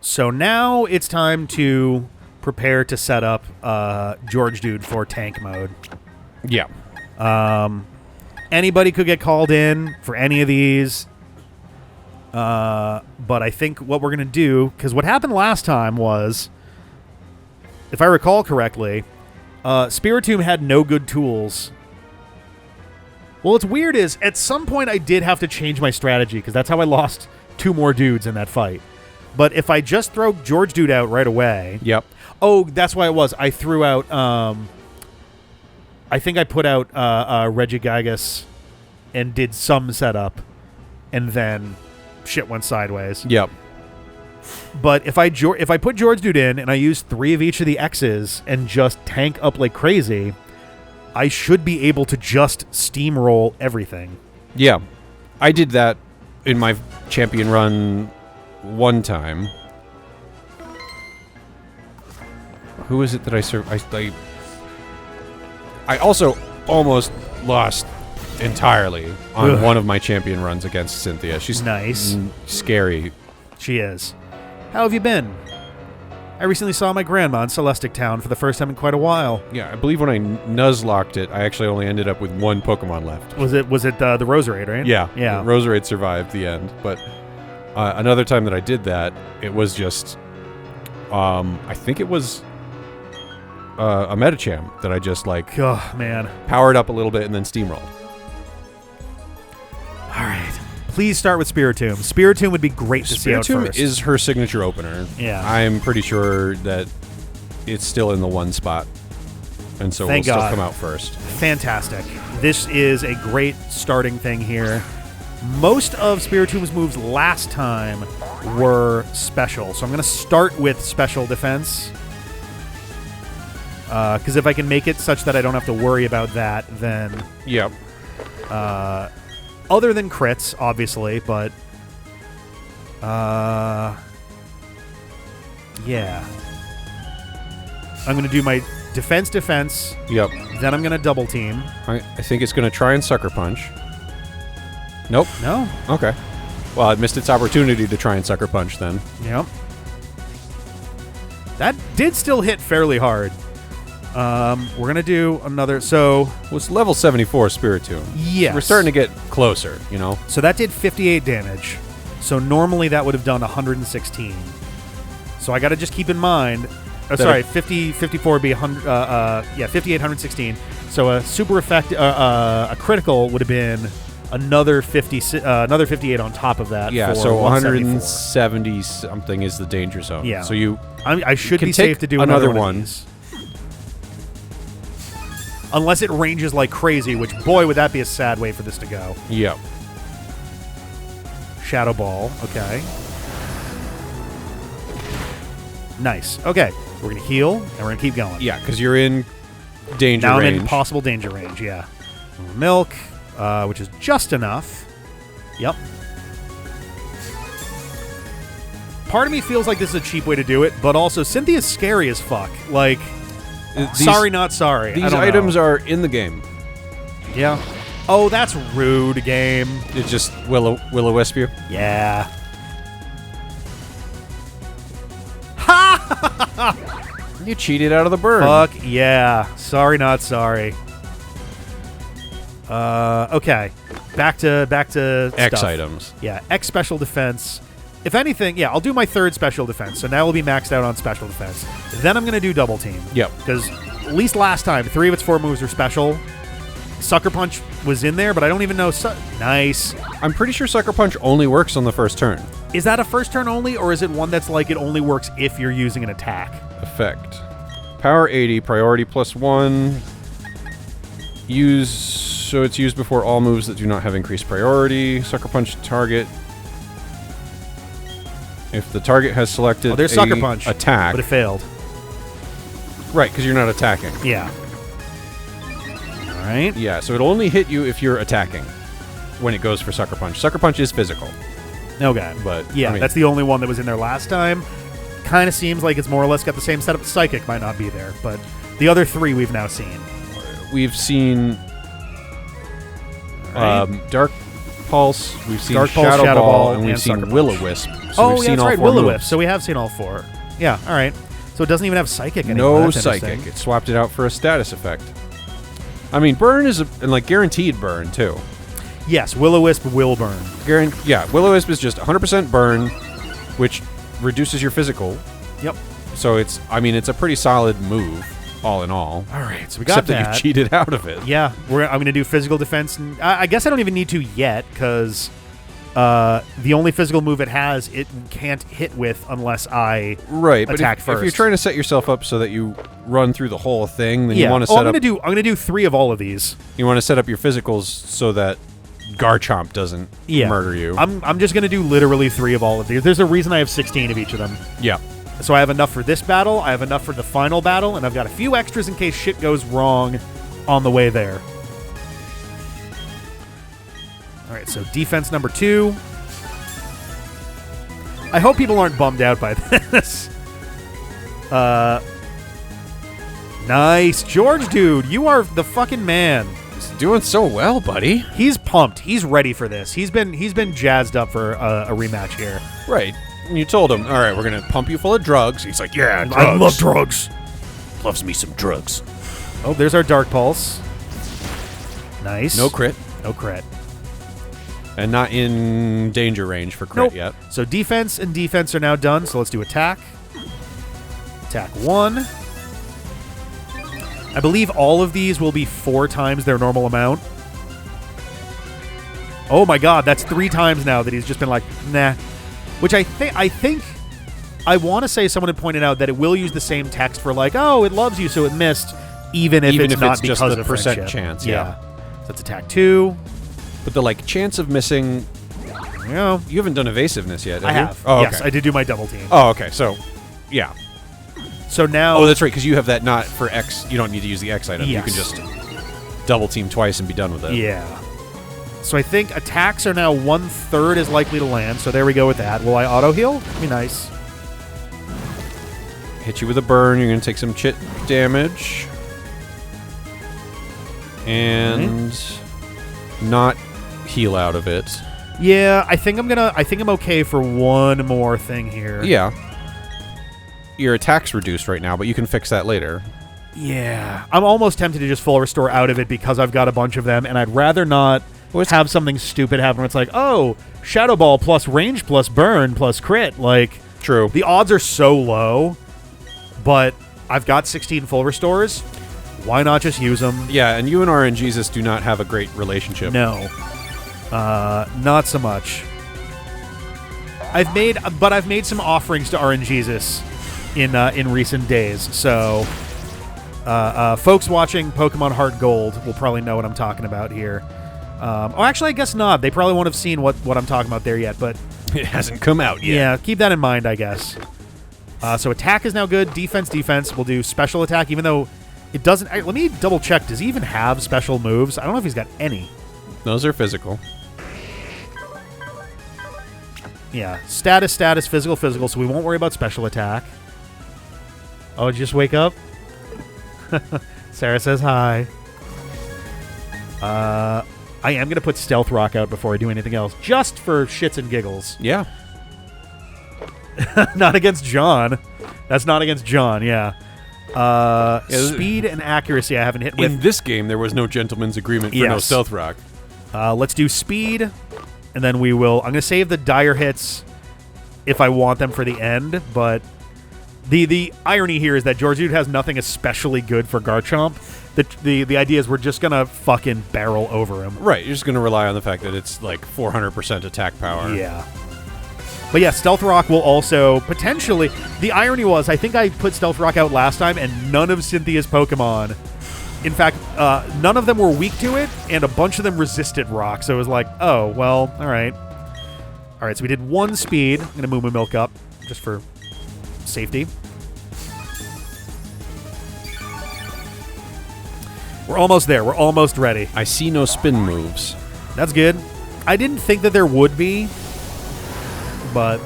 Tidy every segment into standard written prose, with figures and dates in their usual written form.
So now it's time to prepare to set up George Dude for tank mode. Yeah. Anybody could get called in for any of these. But I think what we're going to do, because what happened last time was, if I recall correctly, Spiritomb had no good tools. Well, what's weird is, at some point I did have to change my strategy, because that's how I lost 2 more dudes in that fight. But if I just throw George Dude out right away... Yep. Oh, that's why it was. I threw out... I think I put out Regigigas and did some setup, and then shit went sideways. Yep. But if I put George Dude in and I use 3 of each of the X's and just tank up like crazy, I should be able to just steamroll everything. Yeah. I did that in my champion run one time. Who is it that I serve? I also almost lost entirely on one of my champion runs against Cynthia. She's nice. Scary. She is. How have you been? I recently saw my grandma in Celestic Town for the first time in quite a while. Yeah, I believe when I Nuzlocked it, I actually only ended up with 1 Pokemon left. Was it the Roserade, right? Yeah. Yeah. Roserade survived the end, but another time that I did that, it was just, I think it was a Medicham that I just oh man, powered up a little bit and then steamrolled. All right, please start with Spiritomb. Spiritomb would be great to see out first. Spiritomb is her signature opener. Yeah, I'm pretty sure that it's still in the 1 spot, and so Thank will God. still come out first. Fantastic. This is a great starting thing here. Most of Spiritomb's moves last time were special, so I'm going to start with special defense. Because if I can make it such that I don't have to worry about that, then... Yep. Other than crits, obviously, but... yeah. I'm going to do my defense. Yep. Then I'm going to double team. I think it's going to try and Sucker Punch. Nope. No. Okay. Well, it missed its opportunity to try and Sucker Punch then. Yep. That did still hit fairly hard. We're going to do another... So... Well, it's level 74 Spiritomb. Yes. So we're starting to get closer, you know? So that did 58 damage. So normally that would have done 116. So I got to just keep in mind... Oh, sorry, 54 would be 100... yeah, 58, 116. So a super effect... a critical would have been another 58 on top of that. Yeah, for so 174. 170-something is the danger zone. Yeah. So I should be take safe to do another one. Of these. Unless it ranges like crazy, which, boy, would that be a sad way for this to go. Yep. Shadow Ball. Okay. Nice. Okay. We're going to heal, and we're going to keep going. Yeah, because you're in danger now range. I'm in possible danger range, yeah. Milk, which is just enough. Yep. Part of me feels like this is a cheap way to do it, but also Cynthia's scary as fuck. Like... sorry, not sorry. These items are in the game. Yeah. Oh, that's rude, game. It just will-o-wisp you? Yeah. Ha! You cheated out of the burn. Fuck yeah. Sorry, not sorry. Okay. Back to X stuff. items. Yeah, X special defense. If anything, yeah, I'll do my 3rd special defense. So now we'll be maxed out on special defense. Then I'm going to do double team. Yep. Because at least last time, 3 of its 4 moves were special. Sucker Punch was in there, but I don't even know... Nice. I'm pretty sure Sucker Punch only works on the first turn. Is that a first turn only, or is it one that's like it only works if you're using an attack? Effect. Power 80, priority +1. So it's used before all moves that do not have increased priority. Sucker Punch target... If the target has selected there's Sucker Punch, attack... but it failed. Right, because you're not attacking. Yeah. All right. Yeah, so it'll only hit you if you're attacking when it goes for Sucker Punch. Sucker Punch is physical. Okay. But yeah, I mean, that's the only one that was in there last time. kind of seems like it's more or less got the same setup. Psychic might not be there, but the other three we've now seen. We've seen Dark Pulse, we've seen Dark Pulse, Shadow, Shadow Ball, Ball, and we've and seen Sucker Punch. Will-O-Wisp. So Oh, we've yeah, seen that's all right. 4 Will-O-Wisp. moves. So we have seen all 4. Yeah, all right. So it doesn't even have Psychic anymore. No That's Psychic. interesting. It swapped it out for a status effect. I mean, burn is and like guaranteed burn too. Yes, Will-O-Wisp will burn. Yeah, Will-O-Wisp is just 100% burn, which reduces your physical. Yep. So it's a pretty solid move, all in all. All right, so we got Except that you cheated out of it. Yeah, I'm going to do physical defense. And I guess I don't even need to yet, because the only physical move it has, it can't hit with unless I attack first. If you're trying to set yourself up so that you run through the whole thing, then yeah. you want to set up. I'm going to do 3 of all of these. You want to set up your physicals so that Garchomp doesn't murder you. I'm just going to do literally 3 of all of these. There's a reason I have 16 of each of them. Yeah. So I have enough for this battle, I have enough for the final battle, and I've got a few extras in case shit goes wrong on the way there. All right, so defense number 2. I hope people aren't bummed out by this. Nice. George, dude, you are the fucking man. He's doing so well, buddy. He's pumped. He's ready for this. He's been jazzed up for a rematch here. Right. And you told him, all right, we're going to pump you full of drugs. He's like, yeah, drugs. I love drugs. Loves me some drugs. Oh, there's our Dark Pulse. Nice. No crit. No crit. And not in danger range for crit yet. So defense and defense are now done, so let's do attack. Attack 1. I believe all of these will be 4 times their normal amount. Oh my god, that's 3 times now that he's just been like, nah. Which I think I want to say someone had pointed out that it will use the same text for like, oh, it loves you, so it missed, even if it's not because just the of percent friendship. chance. Yeah. So that's attack 2. But the like chance of missing, You know, you haven't done evasiveness yet. I you? have. Oh, yes, okay. I did do my double team. Oh, okay. So, yeah. So now, Oh, that's right. Because you have that not for X. You don't need to use the X item. Yes. You can just double team twice and be done with it. yeah. So I think attacks are now 1/3 is likely to land. So there we go with that. Will I auto heal? Be nice. Hit you with a burn. You're going to take some chit damage. And not heal out of it. Yeah, I think I'm okay for one more thing here. Yeah. Your attack's reduced right now, but you can fix that later. Yeah. I'm almost tempted to just full restore out of it because I've got a bunch of them, and I'd rather not have something stupid happen where it's like, oh, Shadow Ball plus range plus burn plus crit. Like, True. the odds are so low, but I've got 16 full restores. Why not just use them? Yeah, and you and RNGesus do not have a great relationship. No. Not so much. I've made some offerings to RNGesus in recent days. So, folks watching Pokemon Heart Gold will probably know what I'm talking about here. Actually, I guess not. They probably won't have seen what I'm talking about there yet, but It hasn't come out yet. yeah, keep that in mind, I guess. So attack is now good. Defense. We'll do special attack, even though it doesn't. Let me double check. Does he even have special moves? I don't know if he's got any. Those are physical. Yeah, status, physical, so we won't worry about special attack. Oh, did you just wake up? Sarah says hi. I am going to put Stealth Rock out before I do anything else, just for shits and giggles. Yeah. Not against John. That's not against John, yeah. Speed and accuracy I haven't hit with. In this game, there was no gentleman's agreement for no Stealth Rock. Let's do speed, and then we will... I'm going to save the dire hits if I want them for the end, but the irony here is that George Dude has nothing especially good for Garchomp. The idea is we're just going to fucking barrel over him. Right, you're just going to rely on the fact that it's like 400% attack power. Yeah. But yeah, Stealth Rock will also potentially... The irony was, I think I put Stealth Rock out last time, and none of Cynthia's Pokemon... In fact, none of them were weak to it, and a bunch of them resisted rock. So it was like, oh, well, all right. All right, so we did 1 speed. I'm going to move my milk up just for safety. We're almost there. We're almost ready. I see no spin moves. That's good. I didn't think that there would be, but...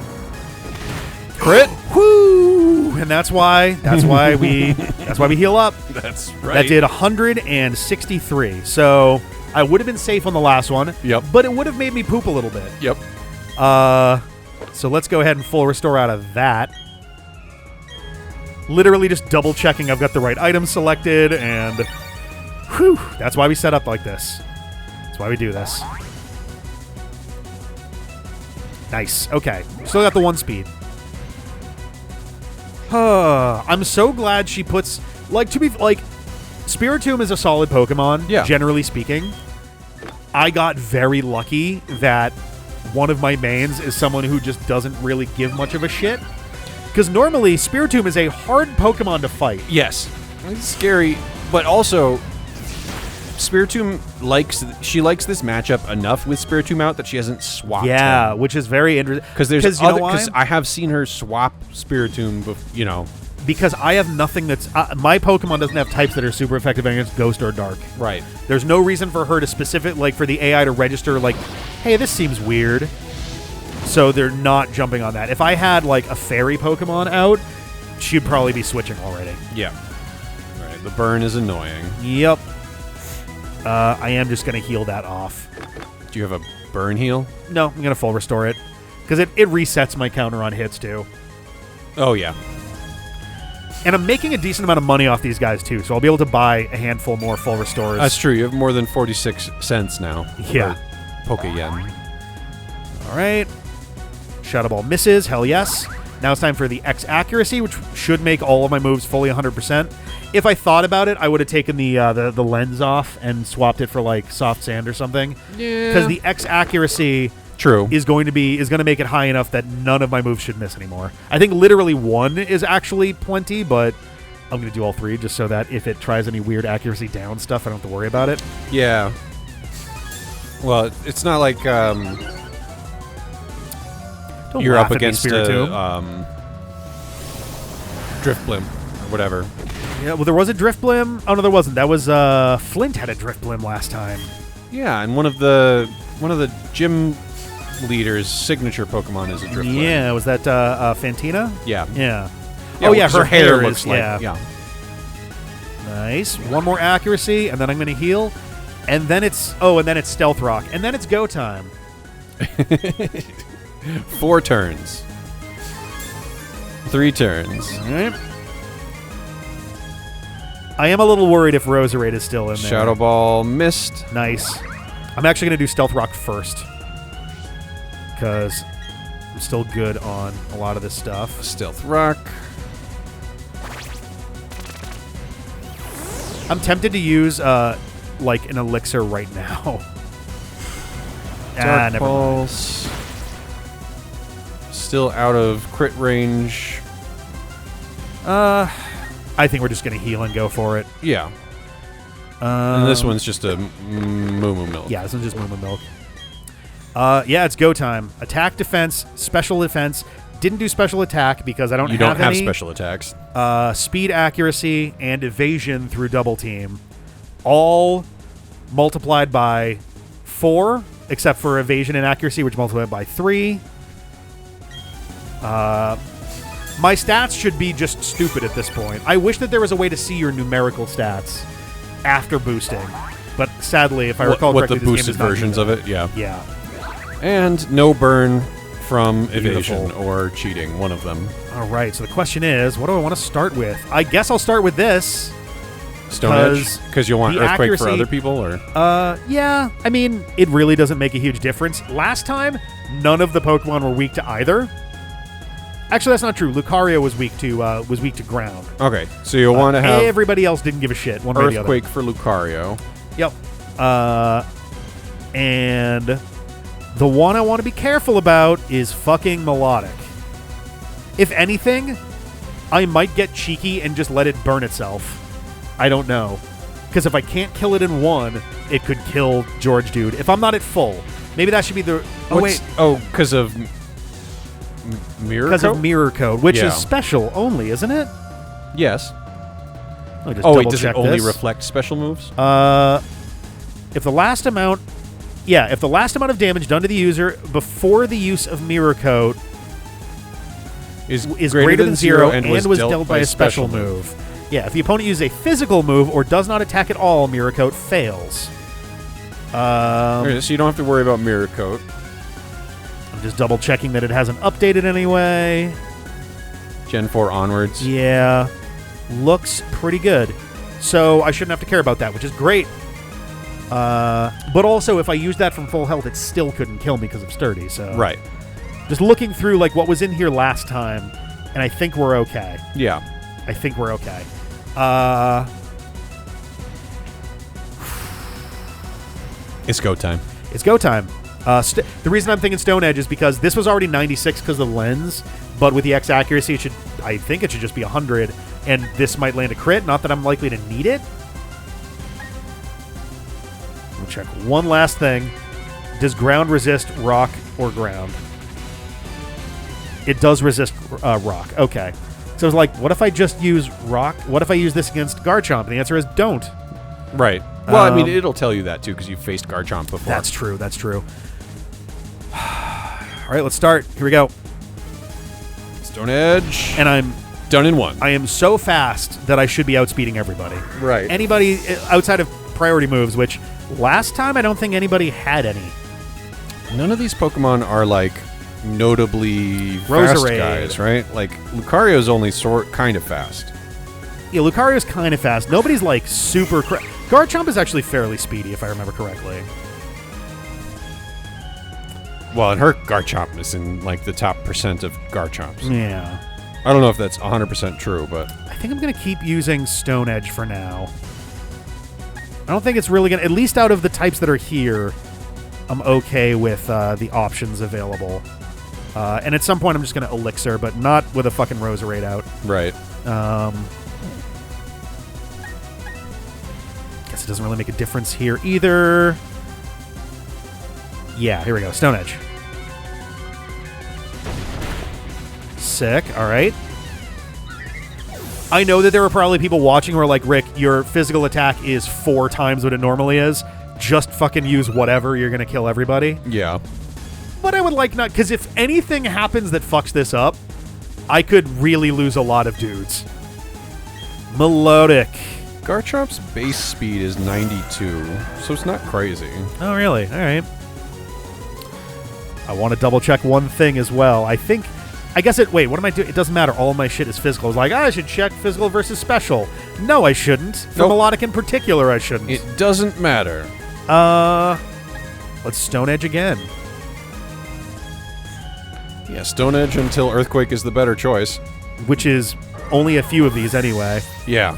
Crit? Woo! and that's why we heal up. That's right. That did 163. So I would have been safe on the last one. Yep. But it would have made me poop a little bit. Yep. So let's go ahead and full restore out of that. Literally just double checking I've got the right item selected, and whew, that's why we set up like this. That's why we do this. Nice. Okay. Still got the 1 speed. I'm so glad she puts... Like, to be... Like, Spiritomb is a solid Pokemon, generally speaking. I got very lucky that one of my mains is someone who just doesn't really give much of a shit. Because normally, Spiritomb is a hard Pokemon to fight. Yes. It's scary, but also... Spiritomb likes this matchup enough with Spiritomb out that she hasn't swapped him. Which is very interesting. Because I have seen her swap Spiritomb, because I have nothing that's... my Pokemon doesn't have types that are super effective against Ghost or Dark. Right. There's no reason for her to for the AI to register, like, hey, this seems weird. So they're not jumping on that. If I had, like, a Fairy Pokemon out, she'd probably be switching already. Yeah. Right. The burn is annoying. Yep. I am just going to heal that off. Do you have a burn heal? No, I'm going to full restore it. Because it resets my counter on hits, too. Oh, yeah. And I'm making a decent amount of money off these guys, too, so I'll be able to buy a handful more full restores. That's true. You have more than 46 cents now. Yeah. Poke-yen. All right. Shadow Ball misses. Hell yes. Now it's time for the X accuracy, which should make all of my moves fully 100%. If I thought about it, I would have taken the lens off and swapped it for like soft sand or something. Yeah. Because the X accuracy is going to make it high enough that none of my moves should miss anymore. I think literally 1 is actually plenty, but I'm going to do all 3 just so that if it tries any weird accuracy down stuff, I don't have to worry about it. Yeah. Well, it's not like you're up against a Drifblim or whatever. Yeah, well, there was a Drifblim. Oh, no, there wasn't. That was Flint had a Drifblim last time. Yeah, and one of the gym leader's signature Pokemon is a Drifblim. Yeah, was that Fantina? Yeah. Yeah. Oh, yeah, her hair looks like... Yeah. Nice. 1 more accuracy, and then I'm going to heal. And then it's... Oh, and then it's Stealth Rock. And then it's go time. 4 turns. 3 turns. All right. I am a little worried if Roserade is still in there. Shadow Ball missed. Nice. I'm actually going to do Stealth Rock first. Because I'm still good on a lot of this stuff. Stealth Rock. I'm tempted to use, like, an elixir right now. Dark never Pulse. mind. Still out of crit range. I think we're just going to heal and go for it. Yeah. And this one's just a Moo Milk. Yeah, this one's just Moo Milk. Yeah, it's go time. Attack, defense, special defense. Didn't do special attack because I don't have any. You don't have special attacks. Speed, accuracy, and evasion through double team. All multiplied by 4, except for evasion and accuracy, which multiplied by 3. My stats should be just stupid at this point. I wish that there was a way to see your numerical stats after boosting. But sadly, if I recall correctly, the boosted versions of it, yeah. Yeah. And no burn from Beautiful. evasion or cheating, one of them. All right, so the question is, what do I want to start with? I guess I'll start with this. Stone Edge? Because you want Earthquake for other people? Or yeah. I mean, it really doesn't make a huge difference. Last time, none of the Pokemon were weak to either. Actually, that's not true. Lucario was weak to ground. Okay, so you'll want to have... Everybody else didn't give a shit, one way or the other. Earthquake for Lucario. Yep. And the one I want to be careful about is fucking Melodic. If anything, I might get cheeky and just let it burn itself. I don't know. Because if I can't kill it in 1, it could kill George Dude. If I'm not at full. Maybe that should be the... Oh, wait. Oh, because of... Mirror Because Code? of Mirror Code, which is special only, isn't it? Yes. Does it only reflect special moves? If the last amount of damage done to the user before the use of Mirror Coat is greater than 0 and was dealt by a special move. Yeah, if the opponent uses a physical move or does not attack at all, Mirror Coat fails. So you don't have to worry about Mirror Coat. I'm just double checking that it hasn't updated anyway. Gen 4 onwards. Yeah. Looks pretty good. So I shouldn't have to care about that, which is great. But also, if I used that from full health, it still couldn't kill me because of Sturdy. So right. Just looking through like what was in here last time, and I think we're okay. Yeah. I think we're okay. It's go time. It's go time. The reason I'm thinking Stone Edge is because this was already 96 because of the lens, but with the X accuracy, I think it should just be 100, and this might land a crit. Not that I'm likely to need it. We'll check one last thing. Does ground resist rock or ground? It does resist rock. Okay. So I was like, what if I just use rock? What if I use this against Garchomp? And the answer is don't. Right. Well, I mean, it'll tell you that, too, because you've faced Garchomp before. That's true. That's true. All right, let's start. Here we go. Stone Edge. And I'm done in one. I am so fast that I should be outspeeding everybody. Right. Anybody outside of priority moves, which last time I don't think anybody had any. None of these Pokemon are, like, notably fast guys, right? Like, Lucario's only kind of fast. Yeah, Lucario's kind of fast. Nobody's, like, super... Garchomp is actually fairly speedy, if I remember correctly. Well, and her Garchomp is in, like, the top % of Garchomps. Yeah. I don't know if that's 100% true, but... I think I'm going to keep using Stone Edge for now. I don't think it's really going to... At least out of the types that are here, I'm okay with the options available. And at some point, I'm just going to Elixir, but not with a fucking Roserade out. Right. Guess it doesn't really make a difference here either. Yeah, here we go. Stone Edge. Sick. All right. I know that there are probably people watching who are like, Rick, your physical attack is 4 times what it normally is. Just fucking use whatever. You're going to kill everybody. Yeah. But I would like not... Because if anything happens that fucks this up, I could really lose a lot of dudes. Melodic. Garchomp's base speed is 92, so it's not crazy. Oh, really? All right. I want to double-check one thing as well. I guess it... Wait, what am I doing? It doesn't matter. All of my shit is physical. I was like, I should check physical versus special. No, I shouldn't. For Nope. Melodic in particular, I shouldn't. It doesn't matter. Let's Stone Edge again. Yeah, Stone Edge until Earthquake is the better choice. Which is only a few of these anyway. Yeah.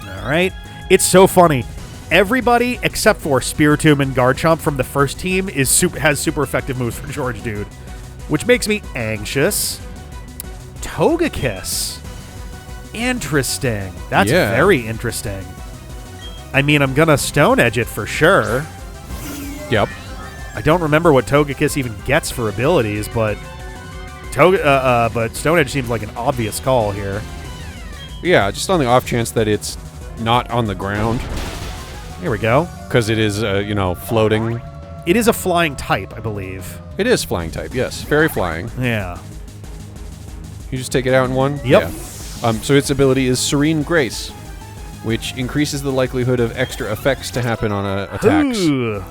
All right. It's so funny. Everybody except for Spiritomb and Garchomp from the first team has super effective moves for George Dude, which makes me anxious. Togekiss. Interesting. That's very interesting. I mean, I'm going to Stone Edge it for sure. Yep. I don't remember what Togekiss even gets for abilities, but Stone Edge seems like an obvious call here. Yeah, just on the off chance that it's not on the ground. Here we go. Because it is, floating. It is a flying type, I believe. It is flying type, yes. Fairy flying. Yeah. You just take it out in one? Yep. Yeah. So its ability is Serene Grace, which increases the likelihood of extra effects to happen on attacks. Ooh.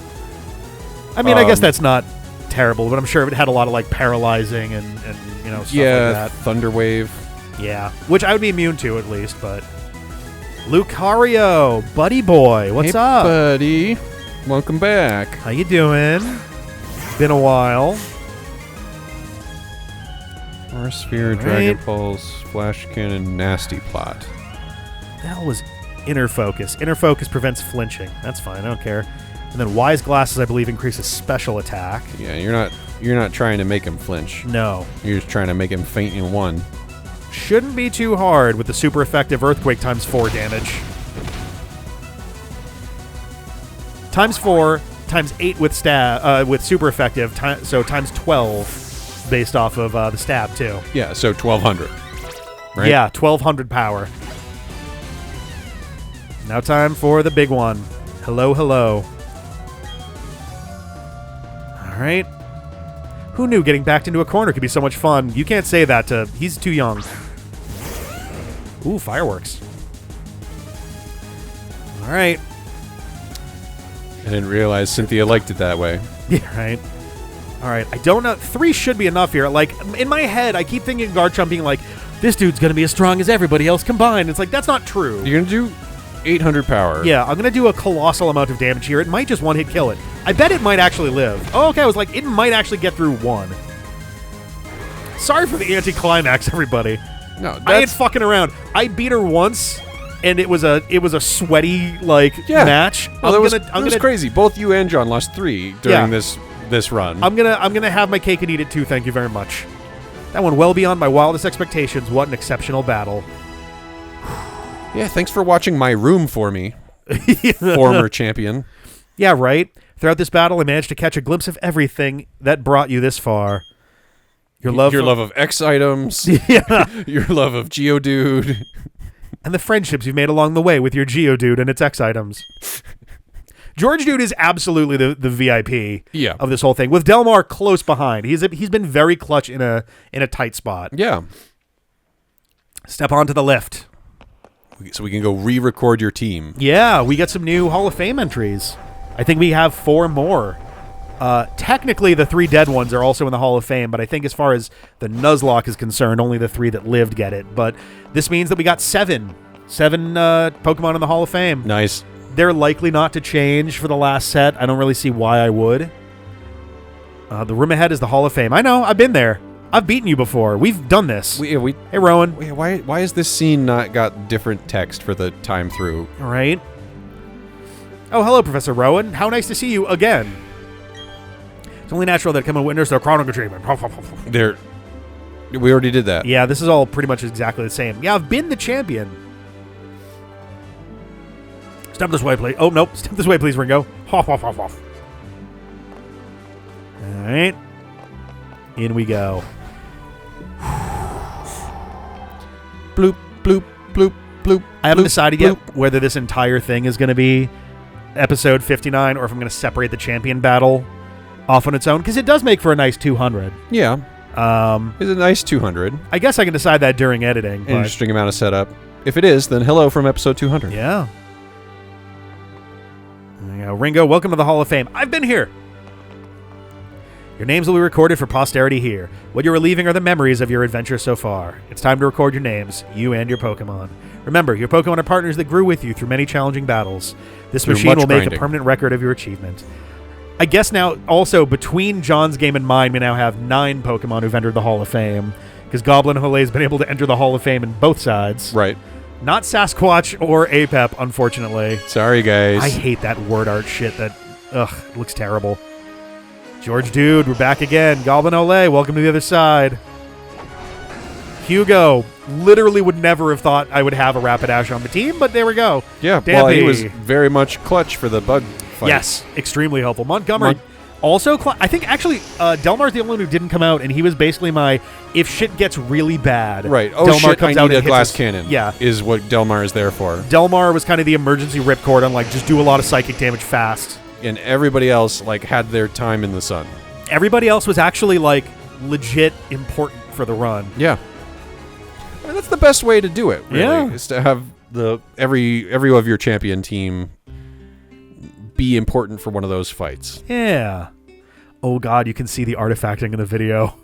I mean, I guess that's not terrible, but I'm sure it had a lot of, like, paralyzing and stuff like that. Thunder Wave. Yeah, which I would be immune to, at least, but... Lucario, buddy boy, what's up? Buddy. Welcome back. How you doing? Been a while. Aura Sphere, Dragon Pulse, Flash Cannon, Nasty Plot. The hell was Inner Focus? Inner Focus prevents flinching. That's fine, I don't care. And then Wise Glasses, I believe, increases special attack. Yeah, you're not trying to make him flinch. No. You're just trying to make him faint in one. Shouldn't be too hard with the super effective Earthquake times 4 damage. Times 4, times 8 with super effective, so times 12 based off of the stab, too. Yeah, so 1,200. Right? Yeah, 1,200 power. Now time for the big one. Hello, hello. All right. Who knew getting backed into a corner could be so much fun? You can't say that to... He's too young. Ooh, fireworks. All right. I didn't realize Cynthia liked it that way. Yeah, right. All right. I don't know. 3 should be enough here. Like, in my head, I keep thinking Garchomp being like, this dude's going to be as strong as everybody else combined. It's like, that's not true. You're going to do 800 power. Yeah, I'm going to do a colossal amount of damage here. It might just one-hit kill it. I bet it might actually live. Oh, okay. I was like, it might actually get through 1. Sorry for the anticlimax, everybody. No, I ain't fucking around. I beat her once, and it was a sweaty match. Oh, that was crazy. Both you and John lost 3 during this run. I'm gonna have my cake and eat it too. Thank you very much. That went well beyond my wildest expectations. What an exceptional battle. Yeah, thanks for watching my room for me, former champion. Yeah, right. Throughout this battle, I managed to catch a glimpse of everything that brought you this far. Your love of X items. Yeah. Your love of Geodude. And the friendships you've made along the way with your Geodude and its X items. George Dude is absolutely the VIP of this whole thing, with Delmar close behind. He's been very clutch in a tight spot. Yeah. Step onto the lift. So we can go re-record your team. Yeah, we got some new Hall of Fame entries. I think we have 4 more. Technically, the 3 dead ones are also in the Hall of Fame, but I think as far as the Nuzlocke is concerned, only the 3 that lived get it. But this means that we got 7 Pokemon in the Hall of Fame. Nice. They're likely not to change for the last set. I don't really see why I would. The room ahead is the Hall of Fame. I know. I've been there. I've beaten you before. We've done this. Hey, Rowan. Why has this scene not got different text for the time through? All right. Oh, hello, Professor Rowan. How nice to see you again. It's only natural that come and witness their chronicle treatment. We already did that. Yeah, this is all pretty much exactly the same. Yeah, I've been the champion. Step this way, please. Oh, nope. Step this way, please, Ringo. Hoff, hoff, hoff, hoff. All right. In we go. Bloop, bloop, bloop, bloop. I haven't bloop, decided bloop. yet whether this entire thing is going to be episode 59 or if I'm going to separate the champion battle off on its own, because it does make for a nice 200. Yeah. It's a nice 200. I guess I can decide that during editing. Interesting amount of setup. If it is, then hello from episode 200. Yeah. There you go. Ringo, welcome to the Hall of Fame. I've been here. Your names will be recorded for posterity here. What you're relieving are the memories of your adventure so far. It's time to record your names, you and your Pokemon. Remember, your Pokemon are partners that grew with you through many challenging battles. This machine will make a permanent record of your achievement. I guess now, also, between John's game and mine, we now have 9 Pokemon who've entered the Hall of Fame, because Goblin Hole has been able to enter the Hall of Fame in both sides. Right. Not Sasquatch or Apep, unfortunately. Sorry, guys. I hate that word art shit. That, it looks terrible. George Dude, we're back again. Goblin Ole, welcome to the other side. Hugo, literally would never have thought I would have a Rapidash on the team, but there we go. Yeah, well, he was very much clutch for the bug fight. Yes, extremely helpful. Montgomery, also, I think actually Delmar's the only one who didn't come out, and he was basically my, if shit gets really bad. Right. Oh, Delmar shit, comes I out need and a glass hits cannon. Yeah. Is what Delmar is there for. Delmar was kind of the emergency ripcord on, like, just do a lot of psychic damage fast. And everybody else, like, had their time in the sun. Everybody else was actually, like, legit important for the run. Yeah. And that's the best way to do it, really. Yeah. Is to have every of your champion team be important for one of those fights. Yeah. Oh, God, you can see the artifacting in the video.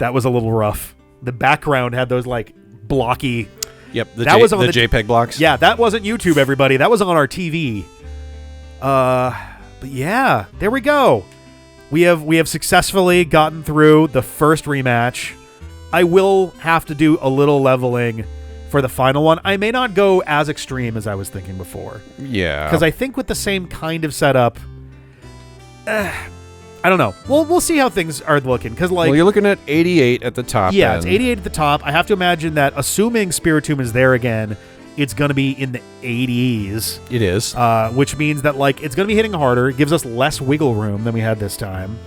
That was a little rough. The background had those, like, blocky... Yep, the JPEG blocks. Yeah, that wasn't YouTube, everybody. That was on our TV. But yeah, there we go. We have successfully gotten through the first rematch. I will have to do a little leveling for the final one. I may not go as extreme as I was thinking before. Yeah. Because I think with the same kind of setup... I don't know. We'll see how things are looking. Because well, you're looking at 88 at the top. Yeah, it's 88 at the top. I have to imagine that, assuming Spiritomb is there again, it's going to be in the 80s. It is. Which means that, like, it's going to be hitting harder. It gives us less wiggle room than we had this time.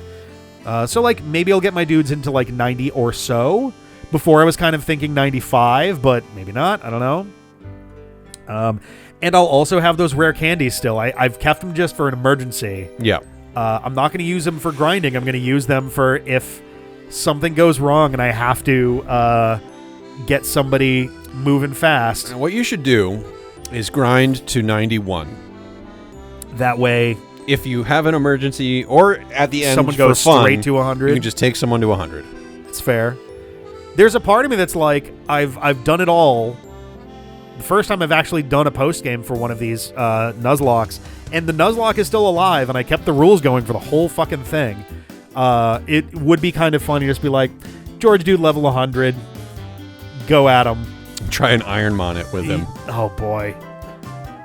So, like, maybe I'll get my dudes into, like, 90 or so. Before I was kind of thinking 95, but maybe not. I don't know. And I'll also have those rare candies still. I've kept them just for an emergency. Yeah. I'm not going to use them for grinding. I'm going to use them for if something goes wrong and I have to get somebody moving fast. And what you should do is grind to 91. That way, if you have an emergency or at the end someone goes for fun, straight to 100. you can just take someone to 100. It's fair. There's a part of me that's like, I've done it all. The first time I've actually done a post game for one of these Nuzlocks, and the Nuzlocke is still alive, and I kept the rules going for the whole fucking thing. It would be kind of funny to just be like, George Dude level 100, go at him. Try and Ironmon it with him. Oh boy.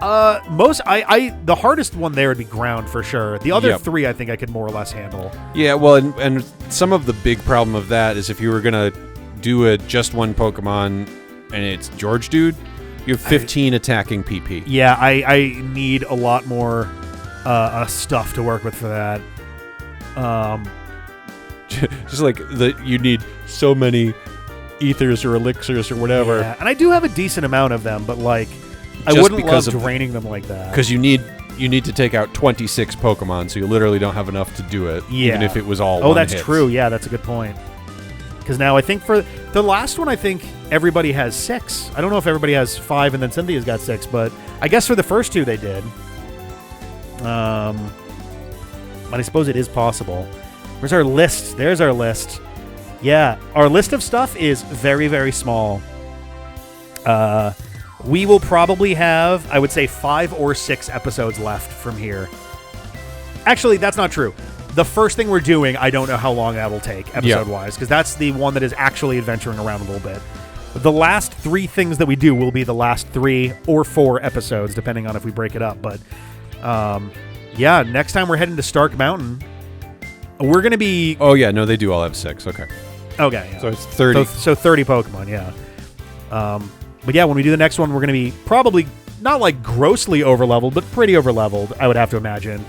The hardest one there would be ground for sure. The other three I think I could more or less handle. Yeah, well, and some of the big problem of that is if you were gonna do a just one Pokemon and it's George Dude, you have 15 attacking PP. Yeah, I need a lot more stuff to work with for that. Just like you need so many ethers or elixirs or whatever. Yeah, and I do have a decent amount of them, but like I Just wouldn't because love draining them like that. Because you need to take out 26 Pokemon, so you literally don't have enough to do it. Yeah. Even if it was all. Oh, one that's hits. true. Yeah, that's a good point. Because now I think for the last one, I think everybody has 6. I don't know if everybody has 5 and then Cynthia's got 6, but I guess for the first 2 they did. But I suppose it is possible. Where's our list? There's our list. Yeah, our list of stuff is very, very small. We will probably have, I would say, 5 or 6 episodes left from here. Actually, that's not true. The first thing we're doing, I don't know how long that will take, episode-wise, because that's the one that is actually adventuring around a little bit. The last 3 things that we do will be the last 3 or 4 episodes, depending on if we break it up. But, yeah, next time we're heading to Stark Mountain, we're going to be... Oh, yeah, no, they do all have 6. Okay. Okay, yeah. So it's 30. So 30 Pokemon, yeah. But yeah, when we do the next one, we're going to be probably not like grossly overleveled, but pretty overleveled, I would have to imagine.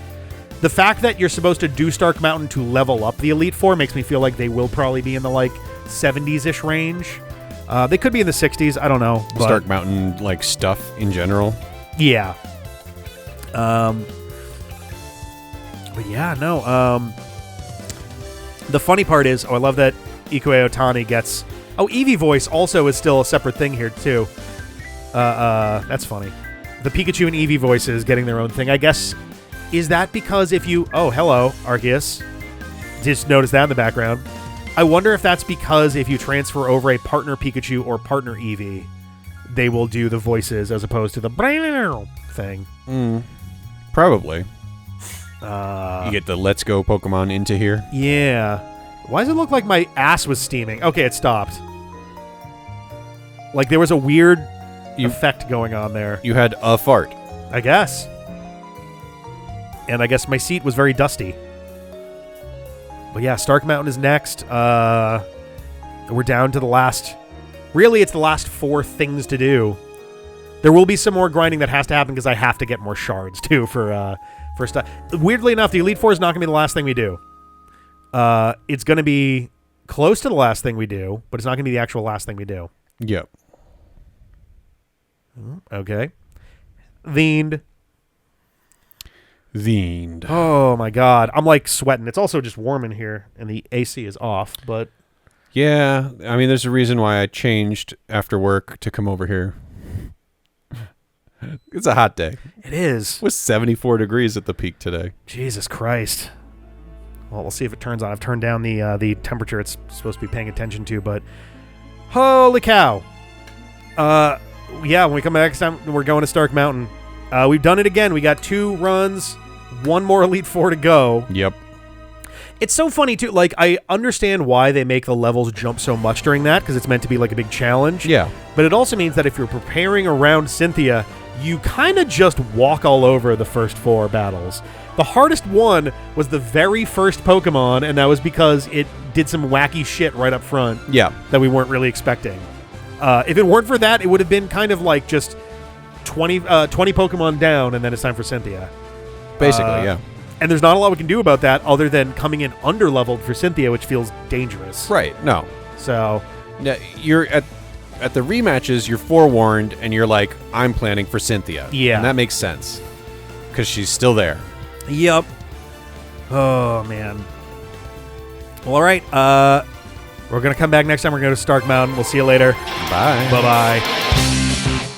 The fact that you're supposed to do Stark Mountain to level up the Elite Four makes me feel like they will probably be in the like 70s-ish range. They could be in the 60s, I don't know. But Stark Mountain like stuff in general. yeah. But yeah, no. The funny part is, I love that Ikue Otani gets... Oh, Eevee voice also is still a separate thing here, too. That's funny. The Pikachu and Eevee voices getting their own thing. I guess, is that because if you... Oh, hello, Arceus. Just noticed that in the background. I wonder if that's because if you transfer over a partner Pikachu or partner Eevee, they will do the voices as opposed to the thing. Probably. You get the Let's Go Pokemon into here. Yeah. Why does it look like my ass was steaming? Okay, it stopped. Like there was a weird effect going on there. You had a fart. I guess. And I guess my seat was very dusty. But yeah, Stark Mountain is next. We're down to the last... Really, it's the last 4 things to do. There will be some more grinding that has to happen because I have to get more shards, too, for stuff. Weirdly enough, the Elite Four is not going to be the last thing we do. It's going to be close to the last thing we do, but it's not going to be the actual last thing we do. Yep. Okay. Vened. Oh, my God. I'm, like, sweating. It's also just warm in here, and the AC is off, but... Yeah, I mean, there's a reason why I changed after work to come over here. It's a hot day. It is. It was 74 degrees at the peak today. Jesus Christ. Well, we'll see if it turns on. I've turned down the temperature it's supposed to be paying attention to, but... Holy cow. Yeah, when we come back next time, we're going to Stark Mountain. We've done it again. We got 2 runs, 1 more Elite Four to go. Yep. It's so funny, too. Like, I understand why they make the levels jump so much during that, because it's meant to be like a big challenge. Yeah. But it also means that if you're preparing around Cynthia, you kind of just walk all over the first 4 battles. The hardest one was the very first Pokemon, and that was because it did some wacky shit right up front. Yeah. That we weren't really expecting. If it weren't for that, it would have been kind of like just 20 Pokemon down, and then it's time for Cynthia. Basically, yeah. And there's not a lot we can do about that other than coming in under-leveled for Cynthia, which feels dangerous. Right, no. So... Now, you're at the rematches, you're forewarned, and you're like, I'm planning for Cynthia. Yeah. And that makes sense. Because she's still there. Yep. Oh, man. Well, all right. We're going to come back next time. We're going to go to Stark Mountain. We'll see you later. Bye. Bye-bye.